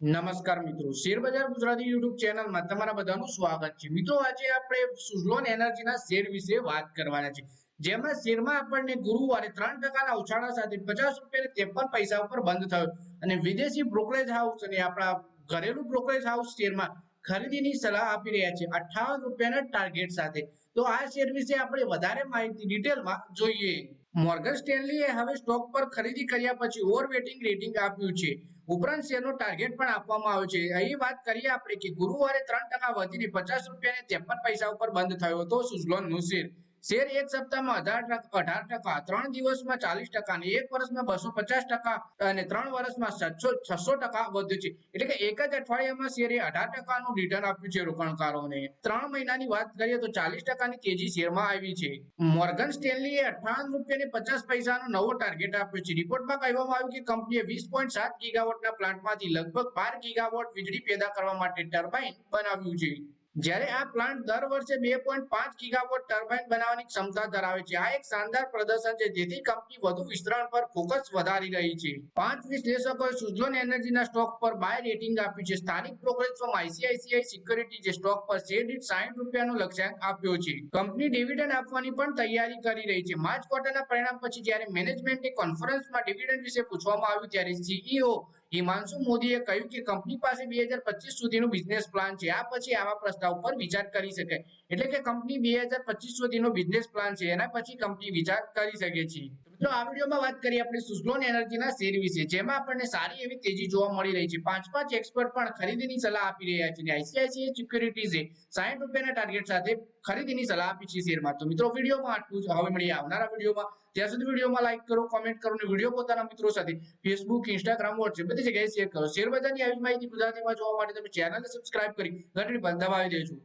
નમસ્કાર મિત્રો, શેરબજાર ગુજરાતી યુટ્યુબ ચેનલમાં તમારા બધાનું સ્વાગત છે। મિત્રો, આજે આપણે સુઝલોન એનર્જીના શેર વિશે વાત કરવાના છે, જેમાં શેરમાં આપણને ગુરુવારે 3% ઉછાળા સાથે 50 રૂપિયા 53 પૈસા ઉપર બંધ થયો અને વિદેશી બ્રોકરેજ હાઉસ અને આપણા ઘરેલું બ્રોકરેજ હાઉસ શેરમાં ખરીદીની સલાહ આપી રહ્યા છે 58 રૂપિયાના ટાર્ગેટ સાથે। તો આ શેર વિશે આપણે વધારે માહિતી ડિટેલમાં જોઈએ। મોર્ગન સ્ટેનલીએ હવે સ્ટોક પર ખરીદી કર્યા પછી ઓવરવેટિંગ રેટિંગ આપ્યું છે। ઉપરાંત શેરનો ટાર્ગેટ પણ આપવામાં આવ્યો છે। અહીં વાત કરીએ આપણે કે ગુરુવારે 3% વધીને 50 રૂપિયા 53 પૈસા ઉપર બંધ થયો હતો સુઝલોનનો શેર એક સપ્તાહમાં 18%, 3 દિવસમાં 40% અને એક વર્ષમાં 250% અને 3 વર્ષમાં 600% વધ્યો છે। એટલે કે એક જ અઠવાડિયામાં શેરે 18% નું રિટર્ન આપ્યું છે રોકાણકારોને। 3 મહિનાની વાત કરીએ તો 40% ની તેજી શેરમાં આવી છે। મોર્ગન સ્ટેનલીએ 58 રૂપિયા 50 પૈસાનો નવો ટાર્ગેટ આપ્યો છે। રિપોર્ટમાં કહેવામાં આવ્યું કે કંપનીએ 20.7 ગીગાવોટના પ્લાન્ટમાંથી લગભગ 12 ગીગાવોટ વીજળી પેદા કરવા માટે ટર્બાઇન બનાવ્યું છે, જ્યારે આ પ્લાન્ટ દર વર્ષે 2.5 ગીગાવોટ ટર્બાઇન બનાવવાની ક્ષમતા ધરાવે છે। આ એક શાનદાર પ્રદર્શન છે, જેથી કંપની વધુ વિસ્તરણ પર ફોકસ વધારી રહી છે। 5 વિશ્લેષકોએ સુઝલોન એનર્જીના સ્ટોક પર બાય રેટિંગ આપ્યું છે। સ્થાનિક બ્રોકરેજ ફર્મ આઈસીઆઈસીઆઈ સિક્યુરિટીઝે સ્ટોક પર શેર દીઠ 60 રૂપિયાનો લક્ષ્યાંક આપ્યો છે। કંપની ડિવિડન્ડ આપવાની પણ તૈયારી કરી રહી છે। માર્ચ ક્વાર્ટરના પરિણામ પછી જ્યારે મેનેજમેન્ટની કોન્ફરન્સમાં ડિવિડન્ડ વિશે પૂછવામાં આવ્યું ત્યારે સીઈઓ હિમાંશુ મોદીએ કહ્યું કે કંપની પાસે 2025 સુધીનો બિઝનેસ પ્લાન છે। આ પછી આવા પ્રસ્તાવ પર વિચાર કરી શકાય। એટલે કે કંપની 2025 સુધીનો બિઝનેસ પ્લાન છે, એના પછી કંપની વિચાર કરી શકે છે। મિત્રો, આ વિડીયોમાં વાત કરીએ આપણે સુઝલોન એનર્જીના શેર વિશે, જેમાં આપણને સારી એવી તેજી જોવા મળી રહી છે। પાંચ એક્સપર્ટ પણ ખરીદીની સલાહ આપી રહ્યા છે અને આઈસીઆઈસીઆઈ સિક્યુરિટીઝે 60 રૂપિયાના ટાર્ગેટ સાથે ખરીદીની સલાહ આપી છે શેરમાં। તો મિત્રો, વિડીયોમાં આટલું જ। હવે મળીએ આવનારા વિડીયોમાં। ત્યાં સુધી વિડીયોમાં લાઈક કરો, કોમેન્ટ કરો અને વિડીયો પોતાના મિત્રો સાથે ફેસબુક, ઇન્સ્ટાગ્રામ, વોટ્સએપ બધી જગ્યાએ શેર કરો। શેર બજારની આવી માહિતી ગુજરાતીમાં જોવા માટે તમે ચેનલને સબસ્ક્રાઇબ કરી ઘંટડી પર દબાવી દેજો।